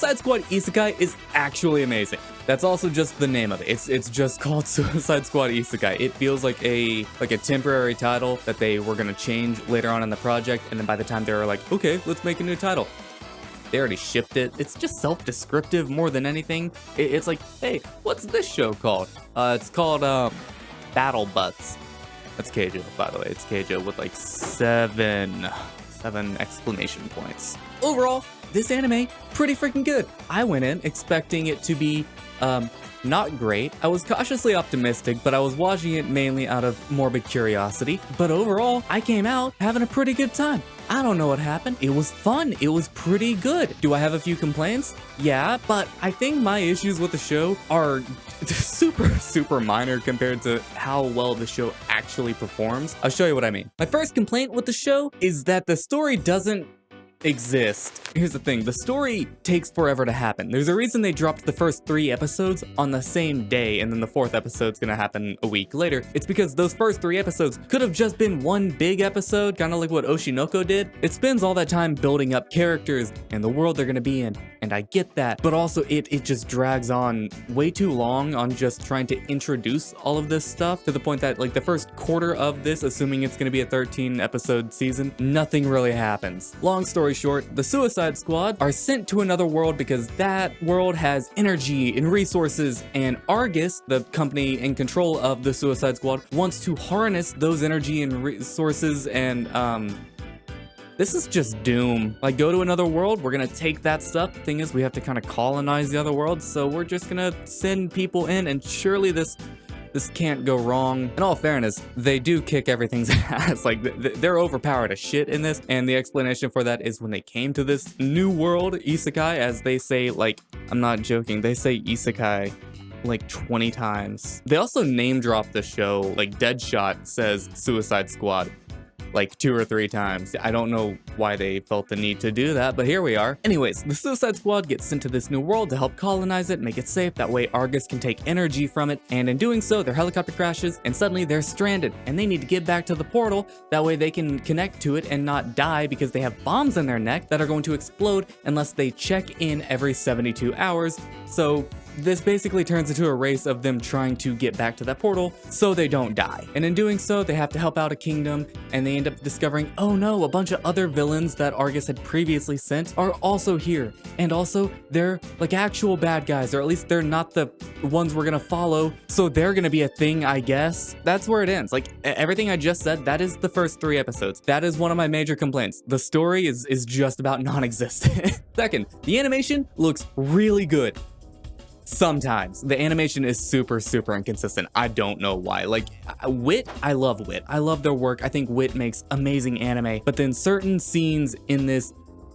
Suicide Squad Isekai is actually amazing. That's also just the name of it. It's just called Suicide Squad Isekai. It feels like a temporary title that they were gonna change later on in the project, and then by the time they were like, okay, let's make a new title, they already shipped it. It's just self-descriptive more than anything. It's like, hey, what's this show called? It's called Battle Butts. That's Keijo, by the way. It's Keijo with like seven exclamation points. Overall, this anime, pretty freaking good. I went in expecting it to be not great. I was cautiously optimistic, but I was watching it mainly out of morbid curiosity. But overall, I came out having a pretty good time. I don't know what happened. It was fun. It was pretty good. Do I have a few complaints? Yeah, but I think my issues with the show are super minor compared to how well the show actually performs. I'll show you what I mean. My first complaint with the show is that the story doesn't exist. Here's the thing, the story takes forever to happen. There's a reason they dropped the first 3 episodes on the same day, and then the 4th episode's gonna happen a week later. It's because those first 3 episodes could have just been one big episode, kind of like what Oshinoko did. It spends all that time building up characters and the world they're gonna be in, and I get that, but also it just drags on way too long on just trying to introduce all of this stuff to the point that like the first quarter of this, assuming it's gonna be a 13 episode season, nothing really happens. Long story short, the Suicide Squad are sent to another world because that world has energy and resources, and Argus, the company in control of the Suicide Squad, wants to harness those energy and resources, and this is just doom. Like, go to another world, we're gonna take that stuff. Thing is, we have to kind of colonize the other world, so we're just gonna send people in, and surely this can't go wrong. In all fairness, they do kick everything's ass. Like, they're overpowered as shit in this, and the explanation for that is when they came to this new world, Isekai, as they say, like, I'm not joking, they say Isekai like 20 times. They also name drop the show, like Deadshot says Suicide Squad like 2 or 3 times. I don't know why they felt the need to do that, but here we are. Anyways, the Suicide Squad gets sent to this new world to help colonize it, make it safe. That way Argus can take energy from it, and in doing so, their helicopter crashes, and suddenly they're stranded, and they need to get back to the portal. That way they can connect to it and not die because they have bombs in their neck that are going to explode unless they check in every 72 hours. So this basically turns into a race of them trying to get back to that portal so they don't die. And in doing so, they have to help out a kingdom, and they end up discovering, oh no, a bunch of other villains that Argus had previously sent are also here. And also, they're like actual bad guys, or at least they're not the ones we're gonna follow, so they're gonna be a thing, I guess. That's where it ends. Like, everything I just said, that is the first 3 episodes. That is one of my major complaints. The story is just about non-existent. Second, the animation looks really good. Sometimes. The animation is super inconsistent. I don't know why. Like, Wit, I love Wit. I love their work. I think Wit makes amazing anime, but then certain scenes in this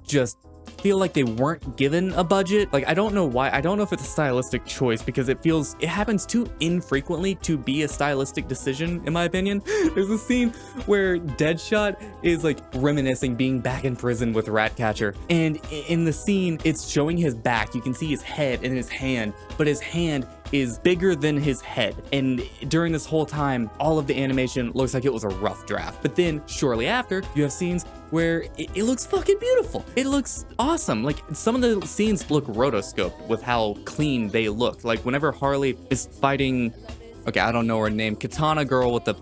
just feel like they weren't given a budget. Like, I don't know why. I don't know if it's a stylistic choice because it happens too infrequently to be a stylistic decision, in my opinion. There's a scene where Deadshot is like reminiscing being back in prison with Ratcatcher, and in the scene, it's showing his back. You can see his head and his hand, but his hand is bigger than his head. And during this whole time, all of the animation looks like it was a rough draft. But then shortly after, you have scenes where it looks fucking beautiful. It looks awesome. Like, some of the scenes look rotoscoped with how clean they look. Like, whenever Harley is fighting, okay, I don't know her name, Katana Girl with the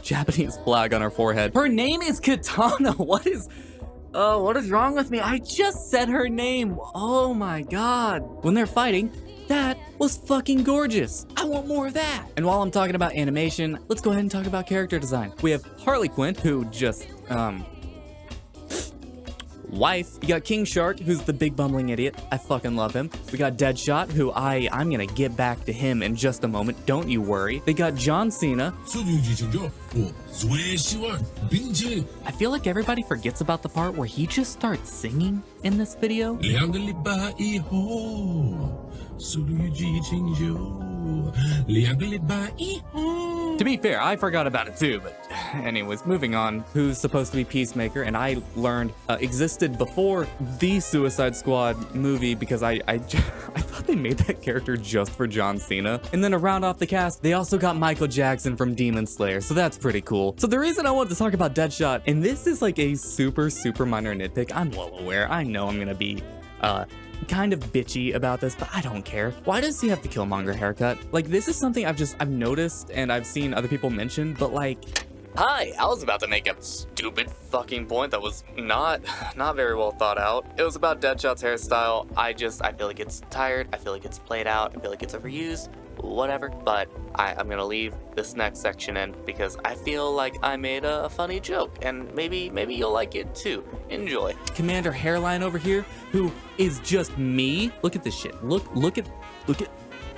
Japanese flag on her forehead. Her name is Katana. What is wrong with me? I just said her name. Oh my God. When they're fighting, that was fucking gorgeous. I want more of that. And while I'm talking about animation, let's go ahead and talk about character design. We have Harley Quinn, who just, wife. You got King Shark, who's the big bumbling idiot. I fucking love him. We got Deadshot, who I'm gonna get back to him in just a moment. Don't you worry. They got John Cena. I feel like everybody forgets about the part where he just starts singing in this video. To be fair, I forgot about it too, but anyways, moving on. Who's supposed to be Peacemaker, and I learned existed before the Suicide Squad movie because I thought they made that character just for John Cena. And then to round off the cast, they also got Michael Jackson from Demon Slayer, so that's pretty cool. So the reason I wanted to talk about Deadshot, and this is like a super minor nitpick, I'm well aware, I know I'm gonna be kind of bitchy about this, but I don't care. Why does he have the Killmonger haircut? Like, this is something I've noticed and I've seen other people mention, but like, hi, I was about to make a stupid fucking point that was not very well thought out. It was about Deadshot's hairstyle. I feel like it's tired. I feel like it's played out. I feel like it's overused. Whatever. But I'm gonna leave this next section in because I feel like I made a funny joke, and maybe you'll like it too. Enjoy. Commander Hairline over here, who is just me. Look at this shit. Look at.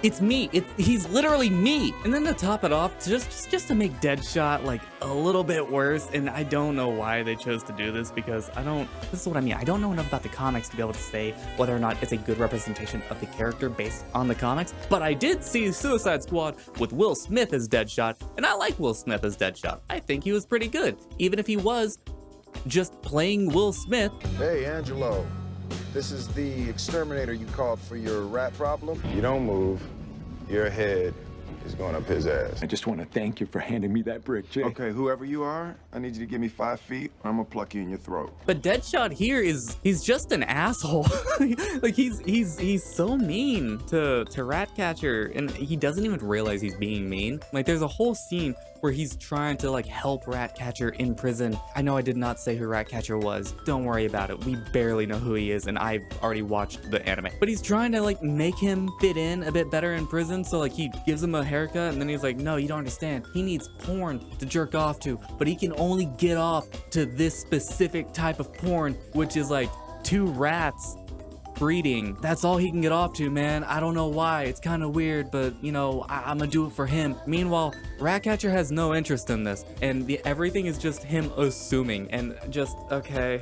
It's me. He's literally me. And then to top it off, just to make Deadshot like a little bit worse. And I don't know why they chose to do this because this is what I mean. I don't know enough about the comics to be able to say whether or not it's a good representation of the character based on the comics. But I did see Suicide Squad with Will Smith as Deadshot, and I like Will Smith as Deadshot. I think he was pretty good, even if he was just playing Will Smith. Hey, Angelo. This is the exterminator you called for your rat problem. You don't move. Your head is going up his ass. I just want to thank you for handing me that brick, Jay. Okay, whoever you are, I need you to give me 5 feet, or I'm gonna pluck you in your throat. But Deadshot here he's just an asshole. Like he's so mean to Ratcatcher, and he doesn't even realize he's being mean. Like there's a whole scene where he's trying to like help Ratcatcher in prison. I know I did not say who Ratcatcher was. Don't worry about it. We barely know who he is, and I've already watched the anime. But he's trying to like make him fit in a bit better in prison. So like he gives him a haircut, and then he's like, no, you don't understand. He needs porn to jerk off to, but he can only get off to this specific type of porn, which is like 2 rats breeding. That's all he can get off to, man. I don't know why. It's kind of weird, but you know, I'm gonna do it for him. Meanwhile, Ratcatcher has no interest in this, and everything is just him assuming, and just, okay.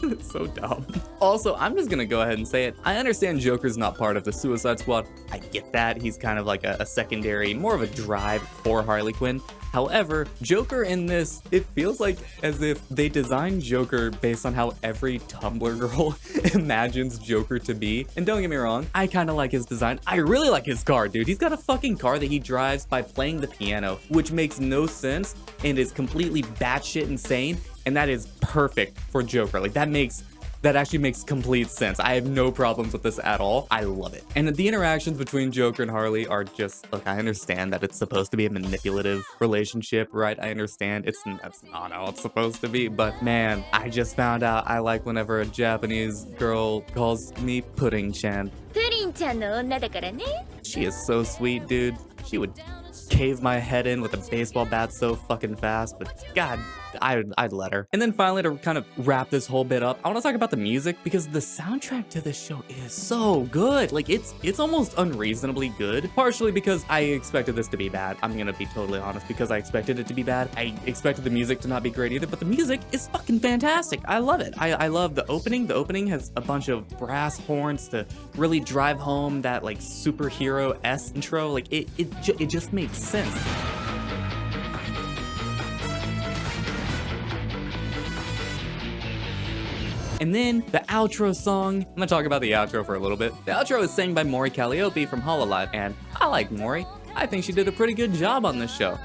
It's so dumb. Also, I'm just gonna go ahead and say it. I understand Joker's not part of the Suicide Squad. I get that. He's kind of like a secondary, more of a drive for Harley Quinn. However, Joker in this, it feels like as if they designed Joker based on how every Tumblr girl imagines Joker to be. And don't get me wrong, I kind of like his design. I really like his car, dude. He's got a fucking car that he drives by playing the piano, which makes no sense and is completely batshit insane. And that is perfect for Joker. Like that actually makes complete sense. I have no problems with this at all. I love it. And the interactions between Joker and Harley are just, look, I understand that it's supposed to be a manipulative relationship, right? I understand that's not how it's supposed to be, but man, I just found out I like whenever a Japanese girl calls me Pudding-chan. She is so sweet, dude. She would cave my head in with a baseball bat so fucking fast, but God, I'd let her. And then finally, to kind of wrap this whole bit up, I want to talk about the music because the soundtrack to this show is so good. Like it's almost unreasonably good, partially because I expected this to be bad. I'm gonna be totally honest, because I expected it to be bad. I expected the music to not be great either, but the music is fucking fantastic. I love it. I love the opening. The opening has a bunch of brass horns to really drive home that like superhero-esque intro. Like it just makes sense. And then the outro song. I'm gonna talk about the outro for a little bit. The outro is sang by Mori Calliope from Hololive, and I like Mori. I think she did a pretty good job on this show.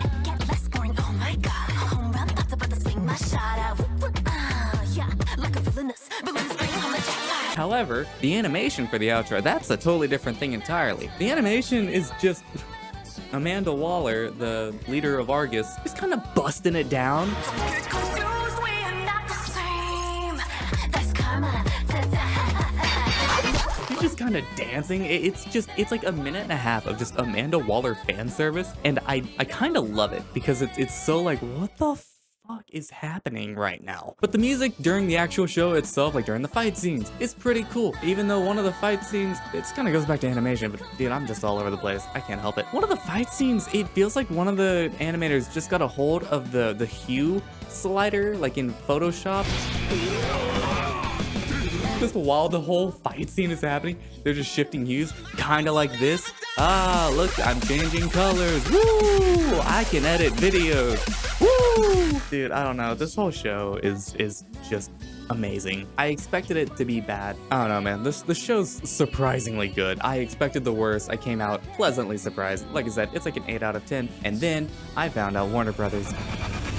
However, the animation for the outro, that's a totally different thing entirely. The animation is just Amanda Waller, the leader of Argus, is kind of busting it down. She's just kind of dancing. It's like a minute and a half of just Amanda Waller fan service, and I kind of love it because it's so like, what the fuck is happening right now? But the music during the actual show itself, like during the fight scenes, is pretty cool. Even though one of the fight scenes, it kind of goes back to animation, but dude, I'm just all over the place. I can't help it. One of the fight scenes, it feels like one of the animators just got a hold of the hue slider, like in Photoshop. Just while the whole fight scene is happening, they're just shifting hues, kind of like this. Ah, look, I'm changing colors. Woo! I can edit videos. Woo! Dude, I don't know. This whole show is just amazing. I expected it to be bad. I don't know, man. The show's surprisingly good. I expected the worst. I came out pleasantly surprised. Like I said, it's like an 8 out of 10. And then I found out Warner Brothers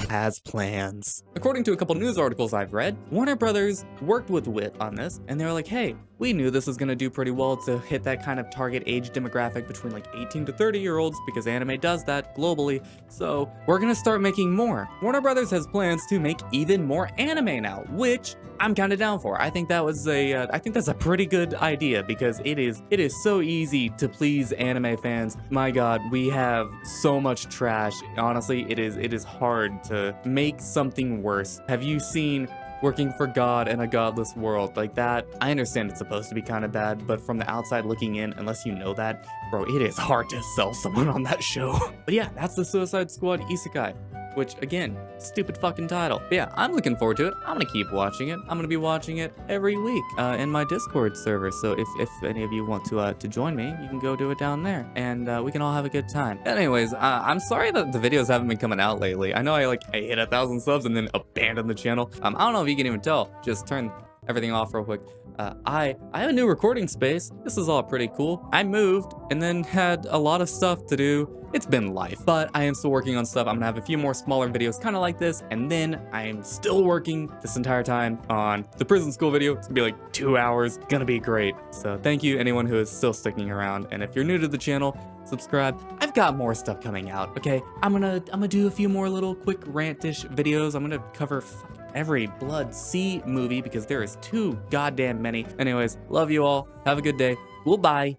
has plans. According to a couple news articles I've read, Warner Brothers worked with WIT on this, and they were like, hey, We knew this was gonna do pretty well to hit that kind of target age demographic between like 18 to 30-year-olds because anime does that globally. So we're gonna start making more. Warner Brothers has plans to make even more anime now, which I'm kind of down for. I think that was I think that's a pretty good idea because it is so easy to please anime fans. My God, we have so much trash. Honestly, it is hard to make something worse. Have you seen Working for God in a Godless World? Like that, I understand it's supposed to be kind of bad, but from the outside looking in, unless you know that, bro, it is hard to sell someone on that show. But yeah, that's the Suicide Squad Isekai, which again, stupid fucking title. But yeah, I'm looking forward to it. I'm gonna keep watching it. I'm gonna be watching it every week in my Discord server. So if any of you want to join me, you can go do it down there, and we can all have a good time. Anyways, I'm sorry that the videos haven't been coming out lately. I know I hit 1,000 subs and then abandoned the channel. I don't know if you can even tell. Just turn everything off real quick. I have a new recording space. This is all pretty cool. I moved and then had a lot of stuff to do. It's been life, but I am still working on stuff. I'm gonna have a few more smaller videos kind of like this, and then I'm still working this entire time on the prison school video. It's gonna be like 2 hours. Gonna be great. So thank you anyone who is still sticking around, and if you're new to the channel, subscribe. I've got more stuff coming out, okay? I'm gonna do a few more little quick rantish videos. I'm gonna cover every Blood Sea movie because there is too goddamn many. Anyways, love you all. Have a good day. Goodbye.